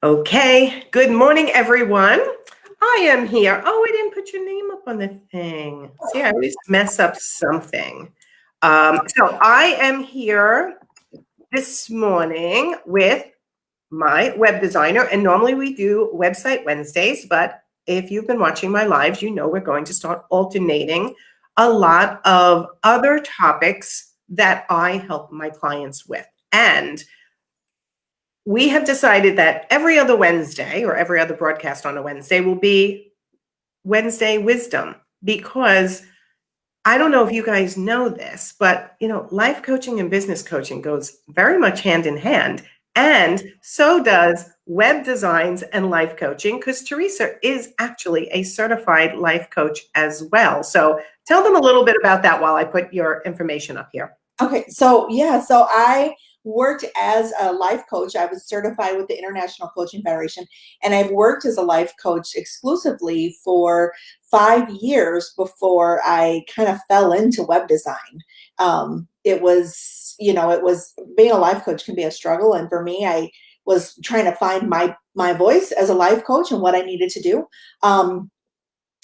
Okay, good morning, everyone. I am here. Oh, I didn't put your name up on the thing. See, I always mess up something. So I am here this morning with my web designer, and normally we do Website Wednesdays, but if you've been watching my lives, you know we're going to start alternating a lot of other topics that I help my clients with. And we have decided that every other Wednesday or every other broadcast on a Wednesday will be Wednesday Wisdom, because I don't know if you guys know this, but life coaching and business coaching goes very much hand in hand. And so does web designs and life coaching, because Teresa is actually a certified life coach as well. So tell them a little bit about that while I put your information up here. Okay, so I worked as a life coach. I was certified with the International Coaching Federation, and I've worked as a life coach exclusively for 5 years before I kind of fell into web design. It was being a life coach can be a struggle, and for me, I was trying to find my voice as a life coach and what I needed to do.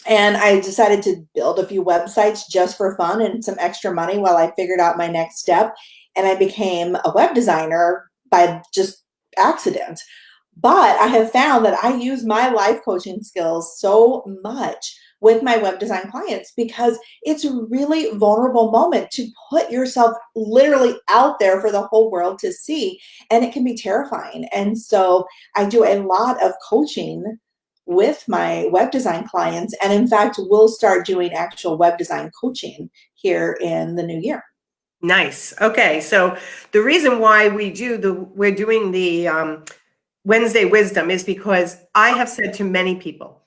And I decided to build a few websites just for fun and some extra money while I figured out my next step. And I became a web designer by just accident. But I have found that I use my life coaching skills so much with my web design clients because it's a really vulnerable moment to put yourself literally out there for the whole world to see. And it can be terrifying. And so I do a lot of coaching with my web design clients. And in fact, we'll start doing actual web design coaching here in the new year. Nice. Okay. So the reason why we're doing the Wednesday Wisdom is because I have said to many people,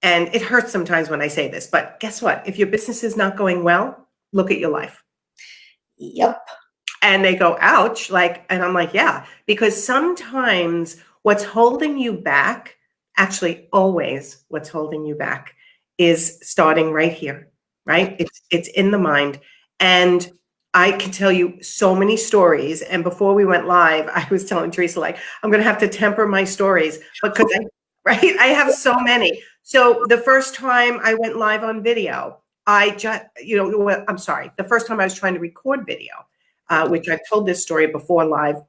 and it hurts sometimes when I say this, but guess what? If your business is not going well, look at your life. Yep. And they go, ouch. And I'm like, yeah, because sometimes what's holding you back, actually always what's holding you back, is starting right here, right? It's in the mind. And I can tell you so many stories. And before we went live, I was telling Teresa, I'm going to have to temper my stories because I have so many. So the first time I went live on video, I'm sorry, the first time I was trying to record video, which I've told this story before live,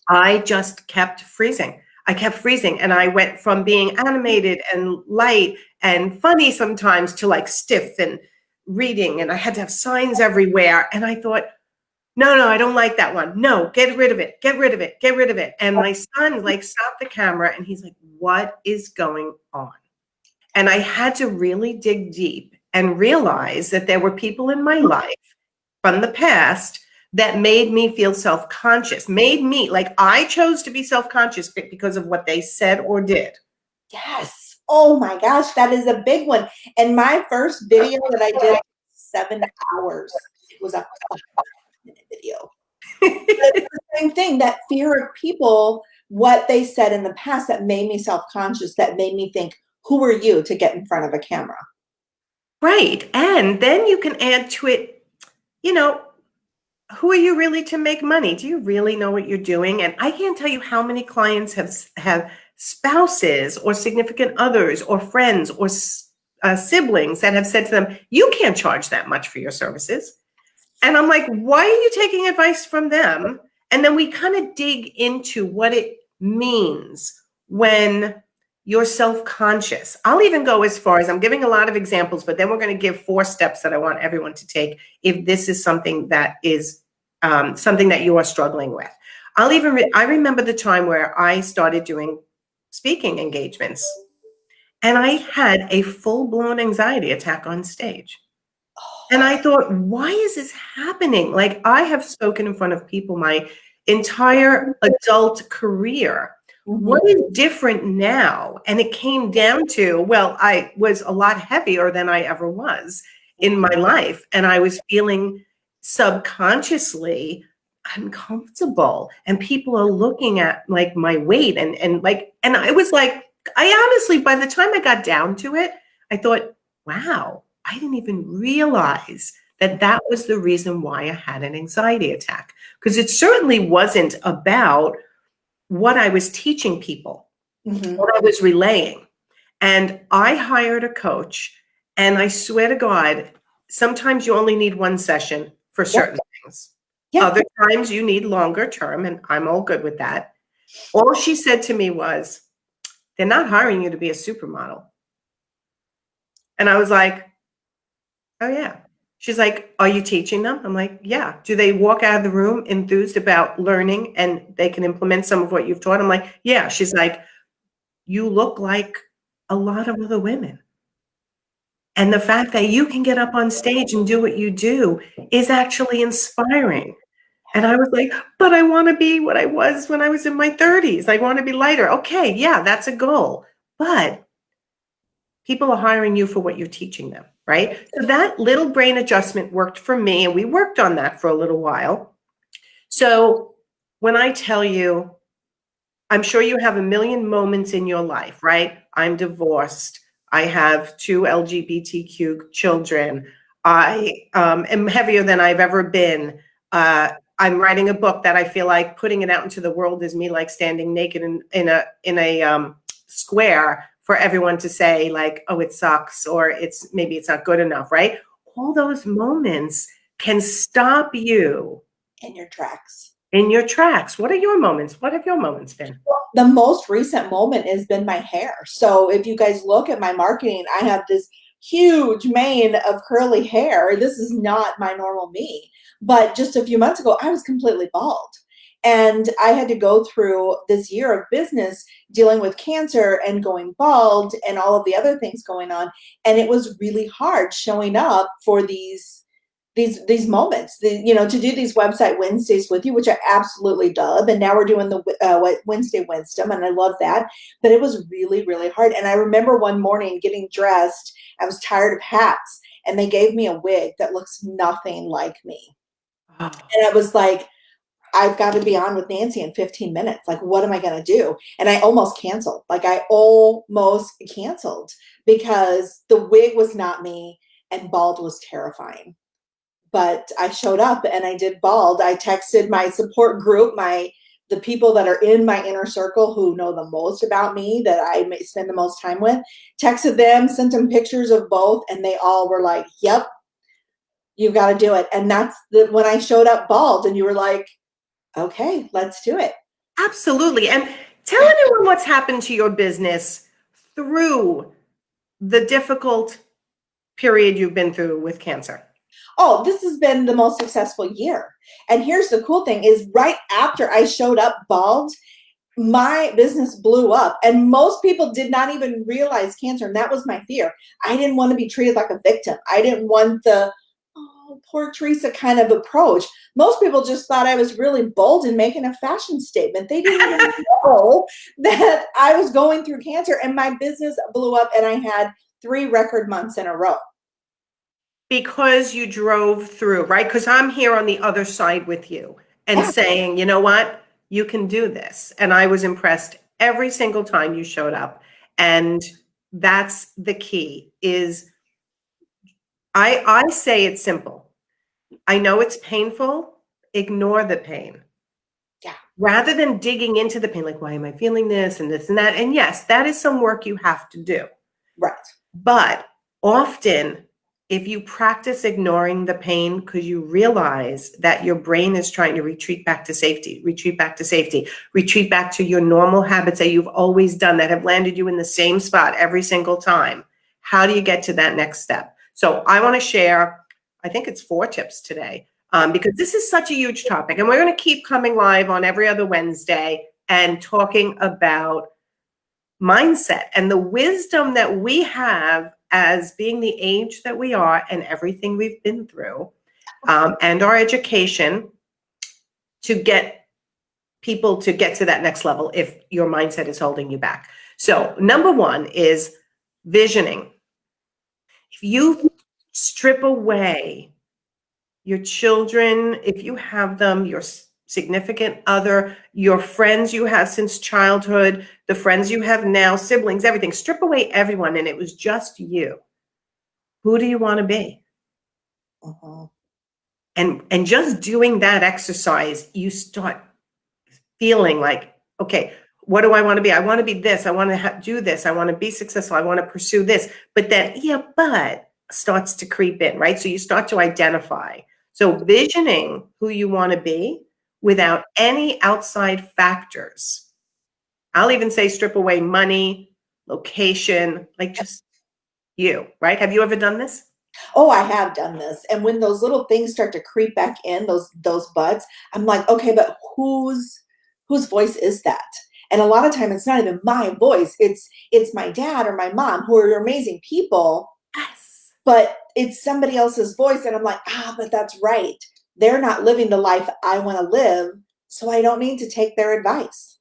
I just kept freezing. And I went from being animated and light and funny sometimes to stiff and reading, and I had to have signs everywhere. And I thought, no, I don't like that one. No, get rid of it. And my son stopped the camera and he's like, what is going on? And I had to really dig deep and realize that there were people in my life from the past that made me feel self-conscious, I chose to be self-conscious because of what they said or did. Yes. Oh my gosh, that is a big one. And my first video that I did 7 hours. It was a 5-minute video. It's the same thing, that fear of people, what they said in the past that made me self-conscious, that made me think, who are you to get in front of a camera? Right. And then you can add to it, who are you really to make money? Do you really know what you're doing? And I can't tell you how many clients have spouses or significant others or friends or siblings that have said to them, you can't charge that much for your services. And I'm like, why are you taking advice from them? And then we kind of dig into what it means when you're self-conscious. I'll even go as far as, I'm giving a lot of examples, but then we're going to give 4 steps that I want everyone to take if this is something that is something that you are struggling with. I remember the time where I started doing speaking engagements, and I had a full-blown anxiety attack on stage. And I thought, why is this happening? I have spoken in front of people my entire adult career. Mm-hmm. What is different now? And it came down to, well, I was a lot heavier than I ever was in my life. And I was feeling subconsciously uncomfortable. And people are looking at my weight and I was I honestly, by the time I got down to it, I thought, wow, I didn't even realize that was the reason why I had an anxiety attack, because it certainly wasn't about what I was teaching people. Mhm. what I was relaying. And I hired a coach, and I swear to God, sometimes you only need one session for Yep. certain things. Yeah. Other times you need longer term, and I'm all good with that. All she said to me was, they're not hiring you to be a supermodel. And I was like, oh, yeah. She's like, are you teaching them? I'm like, yeah. Do they walk out of the room enthused about learning and they can implement some of what you've taught? I'm like, yeah. She's like, you look like a lot of other women. And the fact that you can get up on stage and do what you do is actually inspiring. And I was like, but I want to be what I was when I was in my 30s. I want to be lighter. Okay, yeah, that's a goal. But people are hiring you for what you're teaching them, right? So that little brain adjustment worked for me, and we worked on that for a little while. So when I tell you, I'm sure you have a million moments in your life, right? I'm divorced. I have two LGBTQ children. I am heavier than I've ever been. I'm writing a book that I feel like putting it out into the world is me like standing naked in a square for everyone to say like, oh, it sucks, or maybe it's not good enough, right? All those moments can stop you In your tracks. in your tracks. What are your moments? What have your moments been? The most recent moment has been my hair. So if you guys look at my marketing, I have this huge mane of curly hair. This is not my normal me. But just a few months ago, I was completely bald. And I had to go through this year of business dealing with cancer and going bald and all of the other things going on. And it was really hard showing up for these moments, to do these website Wednesdays with you, which I absolutely love. And now we're doing the Wednesday Wisdom, and I love that. But it was really, really hard. And I remember one morning getting dressed. I was tired of hats, and they gave me a wig that looks nothing like me. Oh, And I was like, I've got to be on with Nancy in 15 minutes. Like, what am I going to do? And I almost canceled. Like, I almost canceled because the wig was not me and bald was terrifying. But I showed up and I did bald. I texted my support group, the people that are in my inner circle who know the most about me, that I may spend the most time with, texted them, sent them pictures of both, and they all were like, yep, you've got to do it. And that's when I showed up bald, and you were like, okay, let's do it. absolutely. And tell everyone what's happened to your business through the difficult period you've been through with cancer. Oh, this has been the most successful year. And here's the cool thing is right after I showed up bald, my business blew up, and most people did not even realize cancer. And that was my fear. I didn't want to be treated like a victim. I didn't want the, oh, poor Teresa kind of approach. Most people just thought I was really bold and making a fashion statement. They didn't even know that I was going through cancer, and my business blew up, and I had 3 record months in a row. Because you drove through, right? Because I'm here on the other side with you and Yeah. saying, you know what? You can do this. And I was impressed every single time you showed up. And that's the key is I say it's simple. I know it's painful. Ignore the pain. Yeah. Rather than digging into the pain, like, why am I feeling this and this and that? And yes, that is some work you have to do. Right. But often, if you practice ignoring the pain because you realize that your brain is trying to retreat back to safety, retreat back to safety, retreat back to your normal habits that you've always done that have landed you in the same spot every single time, how do you get to that next step? So I want to share, I think it's 4 tips today, because this is such a huge topic. And we're going to keep coming live on every other Wednesday and talking about mindset and the wisdom that we have as being the age that we are and everything we've been through, and our education to get people to get to that next level if your mindset is holding you back. So number 1 is visioning. If you strip away your children, if you have them, your significant other, your friends you have since childhood, the friends you have now, siblings, everything, strip away everyone and it was just you. Who do you want to be? Uh-huh. And just doing that exercise, you start feeling like, okay, what do I want to be? I want to be this. I want to do this. I want to be successful. I want to pursue this. But then, yeah, but starts to creep in, right? So you start to identify. So visioning who you want to be without any outside factors. I'll even say strip away money, location, like just you, right? Have you ever done this? Oh, I have done this. And when those little things start to creep back in, those buds, I'm like, okay, but whose voice is that? And a lot of time it's not even my voice. It's my dad or my mom who are amazing people, Yes. but it's somebody else's voice. And I'm like, but that's right. They're not living the life I want to live, so I don't need to take their advice.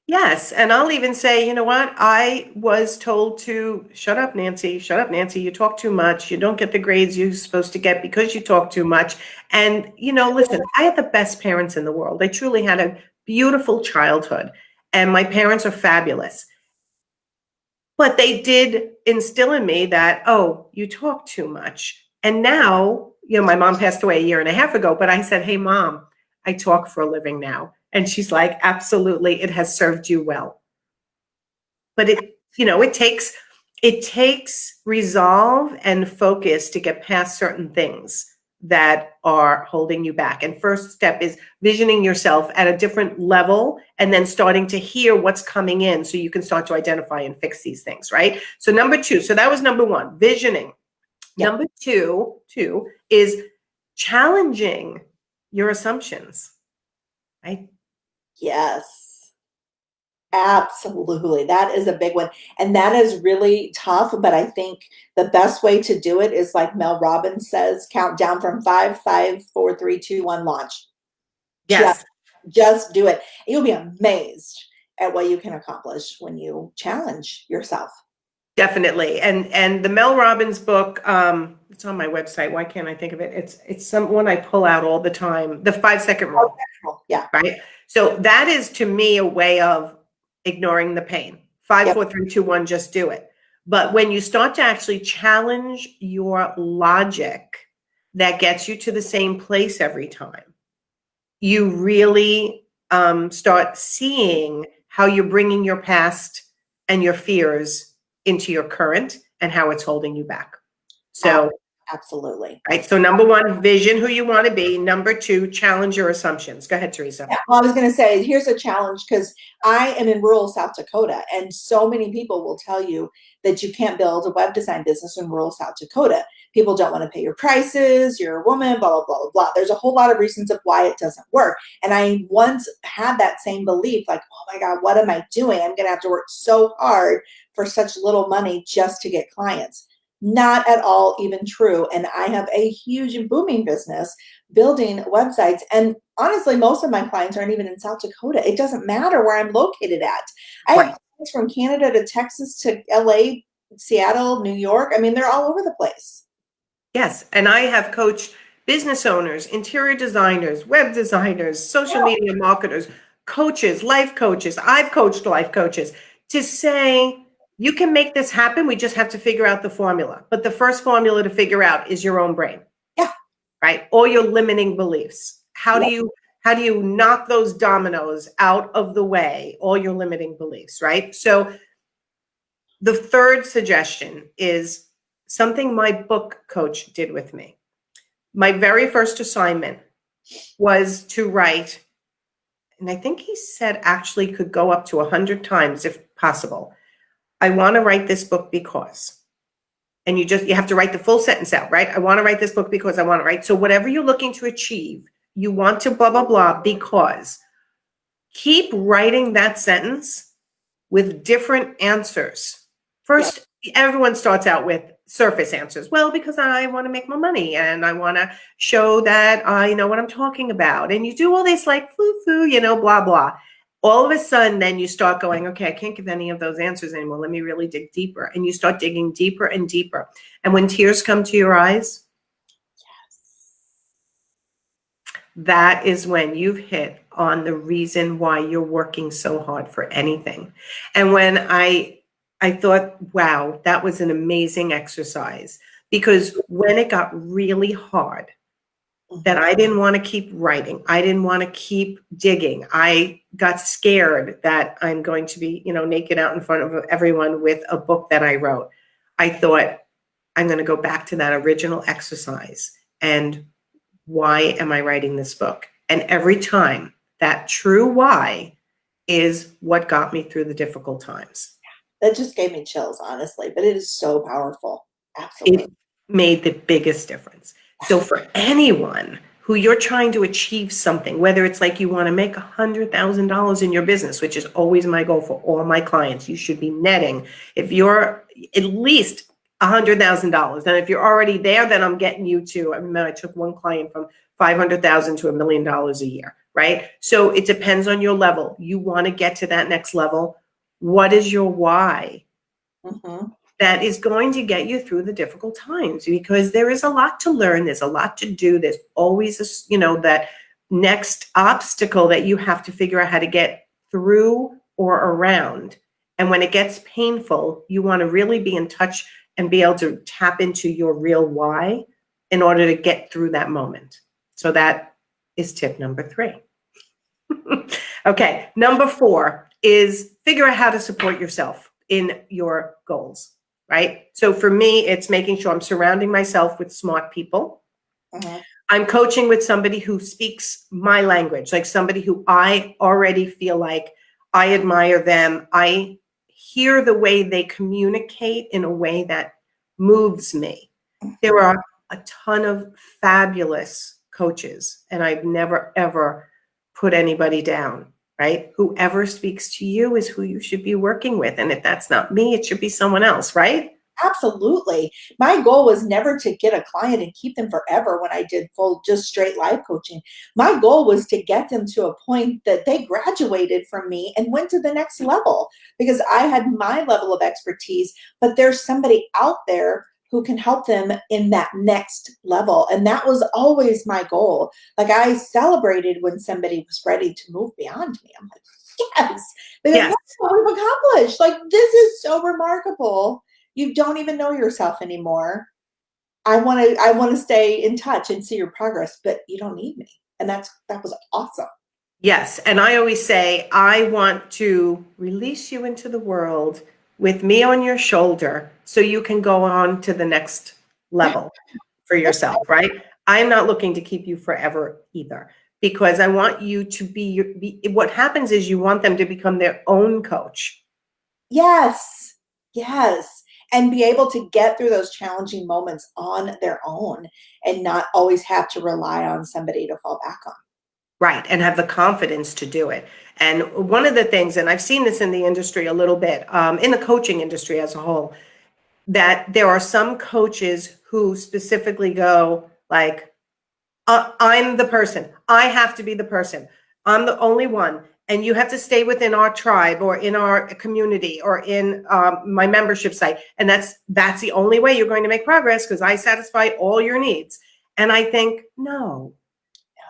Yes. And I'll even say, you know what? I was told to shut up, Nancy. Shut up, Nancy. You talk too much. You don't get the grades you're supposed to get because you talk too much. And, listen, I had the best parents in the world. I truly had a beautiful childhood, and my parents are fabulous. But they did instill in me that, oh, you talk too much. And now, my mom passed away a year and a half ago, but I said, hey, Mom, I talk for a living now. And she's like, absolutely, it has served you well. But it takes resolve and focus to get past certain things that are holding you back. And first step is visioning yourself at a different level and then starting to hear what's coming in so you can start to identify and fix these things, right? So number two, so that was number one, visioning. Yep. Number two is challenging your assumptions, right? Yes. Absolutely. That is a big one. And that is really tough. But I think the best way to do it is like Mel Robbins says, count down from 5, 5, 4, 3, 2, 1, launch. Yes. Just do it. You'll be amazed at what you can accomplish when you challenge yourself. Definitely. And the Mel Robbins book, it's on my website. Why can't I think of it? It's someone I pull out all the time. The 5-second rule. Yeah. Right. So that is to me a way of ignoring the pain. 5, Yep. 4, 3, 2, 1, just do it. But when you start to actually challenge your logic that gets you to the same place every time, you really start seeing how you're bringing your past and your fears into your current and how it's holding you back. So, absolutely. right. So number one, vision who you want to be. Number two, challenge your assumptions. Go ahead, Teresa. Yeah, well, I was going to say, here's a challenge because I am in rural South Dakota, and so many people will tell you that you can't build a web design business in rural South Dakota. People don't want to pay your prices, you're a woman, blah, blah, blah, blah, blah. There's a whole lot of reasons of why it doesn't work. And I once had that same belief, like, oh my God, what am I doing? I'm going to have to work so hard for such little money just to get clients. Not at all even true. And I have a huge and booming business building websites. And honestly, most of my clients aren't even in South Dakota. It doesn't matter where I'm located at. I have clients from Canada to Texas to LA, Seattle, New York. I mean, they're all over the place. Yes. And I have coached business owners, interior designers, web designers, social media marketers, coaches, life coaches. I've coached life coaches to say, you can make this happen. We just have to figure out the formula. But the first formula to figure out is your own brain. Yeah. Right? All your limiting beliefs. How do you knock those dominoes out of the way? All your limiting beliefs, right? So the third suggestion is something my book coach did with me. My very first assignment was to write, and I think he said actually could go up to 100 times if possible. I want to write this book because, and you have to write the full sentence out, right? I want to write this book because I want to write. So whatever you're looking to achieve, you want to blah, blah, blah, because keep writing that sentence with different answers. First, everyone starts out with surface answers. Well, because I want to make more money and I want to show that I know what I'm talking about. And you do all this like foo-foo, blah, blah. All of a sudden, then you start going, okay, I can't give any of those answers anymore. Let me really dig deeper. And you start digging deeper and deeper. And when tears come to your eyes, that is when you've hit on the reason why you're working so hard for anything. And when I thought, wow, that was an amazing exercise, because when it got really hard, that Mhm. I didn't want to keep writing. I didn't want to keep digging. I got scared that I'm going to be, naked out in front of everyone with a book that I wrote. I thought, I'm going to go back to that original exercise. And why am I writing this book? And every time, that true why is what got me through the difficult times. That just gave me chills, honestly, but it is so powerful. Absolutely. It made the biggest difference. So for anyone who you're trying to achieve something, whether it's like you want to make $100,000 in your business, which is always my goal for all my clients, you should be netting. If you're at least $100,000, and if you're already there, then I'm getting you to. I remember I took one client from 500,000 to $1 million a year, right? So it depends on your level. You want to get to that next level. What is your why? Mhm. That is going to get you through the difficult times, because there is a lot to learn. There's a lot to do. There's always that next obstacle that you have to figure out how to get through or around. And when it gets painful, you want to really be in touch and be able to tap into your real why in order to get through that moment. So that is tip number 3. Okay, number 4 is figure out how to support yourself in your goals, right? So for me, it's making sure I'm surrounding myself with smart people. Mhm. I'm coaching with somebody who speaks my language, like somebody who I already feel like I admire them. I hear the way they communicate in a way that moves me. There Mhm. are a ton of fabulous coaches, and I've never, ever put anybody down, right? Whoever speaks to you is who you should be working with. And if that's not me, it should be someone else, right? Absolutely. My goal was never to get a client and keep them forever when I did full, just straight life coaching. My goal was to get them to a point that they graduated from me and went to the next level, because I had my level of expertise, but there's somebody out there who can help them in that next level. And that was always my goal. Like, I celebrated when somebody was ready to move beyond me. I'm like, yes, because Yes. that's what we've accomplished. Like, this is so remarkable. You don't even know yourself anymore. I want to stay in touch and see your progress, but you don't need me. And that was awesome. Yes. And I always say, I want to release you into the world with me on your shoulder so you can go on to the next level for yourself, right? I'm not looking to keep you forever either, because I want you to what happens is you want them to become their own coach. Yes. Yes. And be able to get through those challenging moments on their own and not always have to rely on somebody to fall back on. Right, and have the confidence to do it. And one of the things, and I've seen this in the industry a little bit, in the coaching industry as a whole, that there are some coaches who specifically go like, I'm the person. I have to be the person. I'm the only one. And you have to stay within our tribe or in our community or in my membership site. And that's the only way you're going to make progress, because I satisfy all your needs. And I think, no,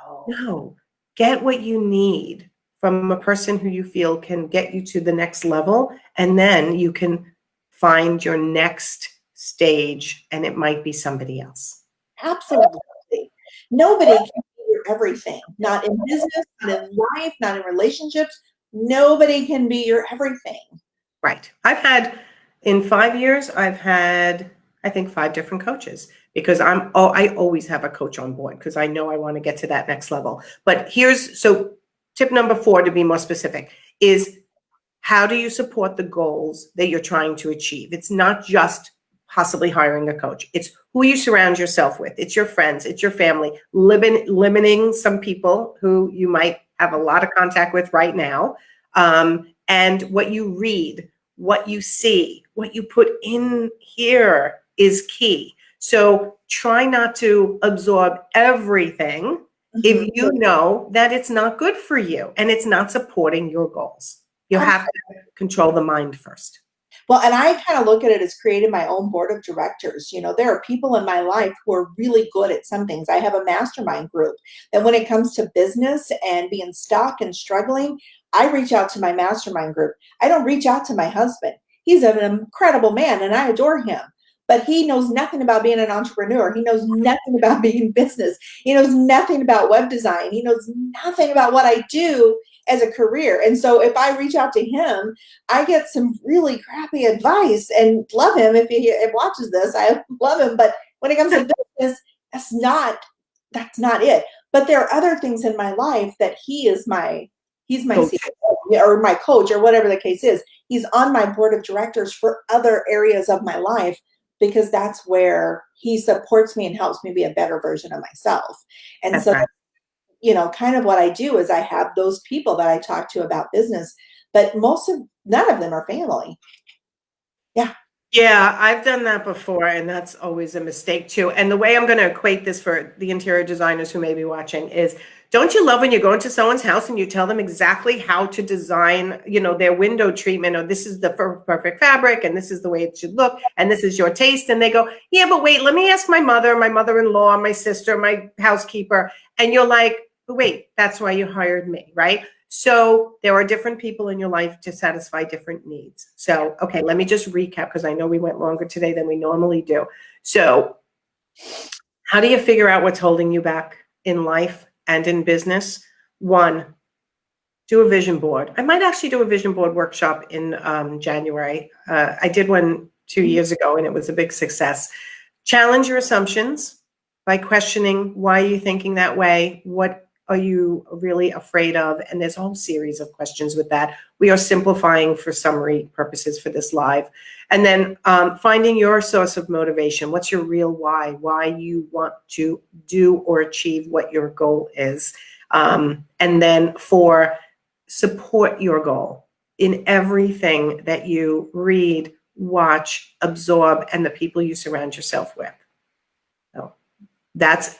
No. no, get what you need from a person who you feel can get you to the next level. And then you can find your next stage, and it might be somebody else. Absolutely. Nobody can be your everything. Not in business, not in life, not in relationships. Nobody can be your everything. Right. In 5 years, I've had, I think, 5 different coaches, because I always have a coach on board because I know I want to get to that next level. But so tip number 4, to be more specific, is how do you support the goals that you're trying to achieve? It's not just possibly hiring a coach. It's who you surround yourself with. It's your friends, it's your family, limiting some people who you might have a lot of contact with right now, and what you read, what you see, what you put in here is key. So try not to absorb everything if Mhm. you know that it's not good for you and it's not supporting your goals. You have to control the mind first. Well, and I kind of look at it as creating my own board of directors. There are people in my life who are really good at some things. I have a mastermind group that when it comes to business and being stuck and struggling, I reach out to my mastermind group. I don't reach out to my husband. He's an incredible man and I adore him. but he knows nothing about being an entrepreneur. He knows nothing about being in business. He knows nothing about web design. He knows nothing about what I do as a career. And so if I reach out to him, I get some really crappy advice, and love him if he watches this. I love him. But when it comes to business, that's not it. But there are other things in my life that he's my Coach. CEO or my coach or whatever the case is. He's on my board of directors for other areas of my life, because that's where he supports me and helps me be a better version of myself. And That's so, right. kind of what I do is I have those people that I talk to about business, but none of them are family. Yeah. Yeah, I've done that before, and that's always a mistake too. And the way I'm going to equate this for the interior designers who may be watching is, don't you love when you go into someone's house and you tell them exactly how to design, their window treatment, or this is the perfect fabric, and this is the way it should look, and this is your taste, and they go, yeah, but wait, let me ask my mother, my mother-in-law, my sister, my housekeeper, and you're like, but wait, that's why you hired me, right? So there are different people in your life to satisfy different needs. So, okay, let me just recap, because I know we went longer today than we normally do. So how do you figure out what's holding you back in life and in business? One, do a vision board. I might actually do a vision board workshop in January. I did one 2 years ago, and it was a big success. Challenge your assumptions by questioning, why are you thinking that way? What are you really afraid of? And there's a whole series of questions with that. We are simplifying for summary purposes for this live. And then finding your source of motivation. What's your real why you want to do or achieve what your goal is. And then support your goal in everything that you read, watch, absorb, and the people you surround yourself with. So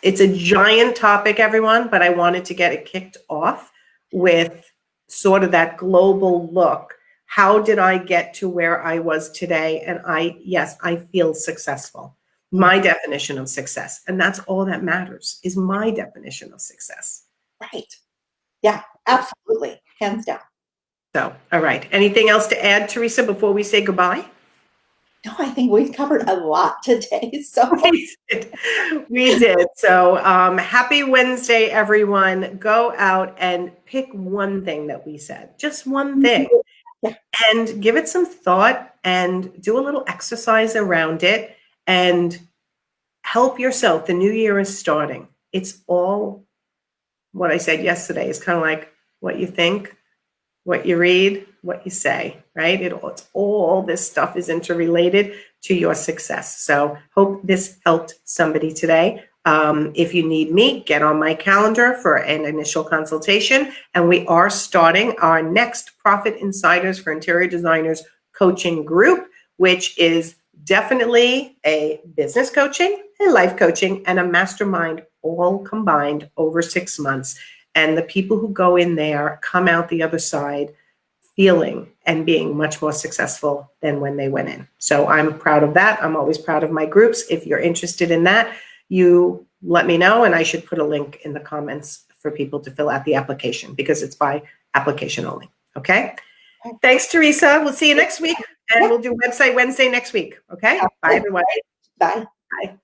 it's a giant topic, everyone, but I wanted to get it kicked off with sort of that global look. How did I get to where I was today? And I feel successful. My definition of success. And that's all that matters, is my definition of success. Right. Yeah, absolutely. Hands down. So, all right. Anything else to add, Teresa, before we say goodbye? No, I think we've covered a lot today. So we did. So happy Wednesday, everyone. Go out and pick one thing that we said, just one thing, and give it some thought and do a little exercise around it and help yourself. The new year is starting. It's all what I said yesterday. It's kind of like what you think, what you read, what you say, right? It's all this stuff is interrelated to your success. So hope this helped somebody today. If you need me, get on my calendar for an initial consultation. And we are starting our next Profit Insiders for Interior Designers coaching group, which is definitely a business coaching, a life coaching, and a mastermind all combined over 6 months. And the people who go in there come out the other side feeling and being much more successful than when they went in. So I'm proud of that. I'm always proud of my groups. If you're interested in that, you let me know, and I should put a link in the comments for people to fill out the application, because it's by application only. Okay? Thanks, Teresa. We'll see you next week, and we'll do Website Wednesday next week. Okay? Bye, everyone. Bye. Bye.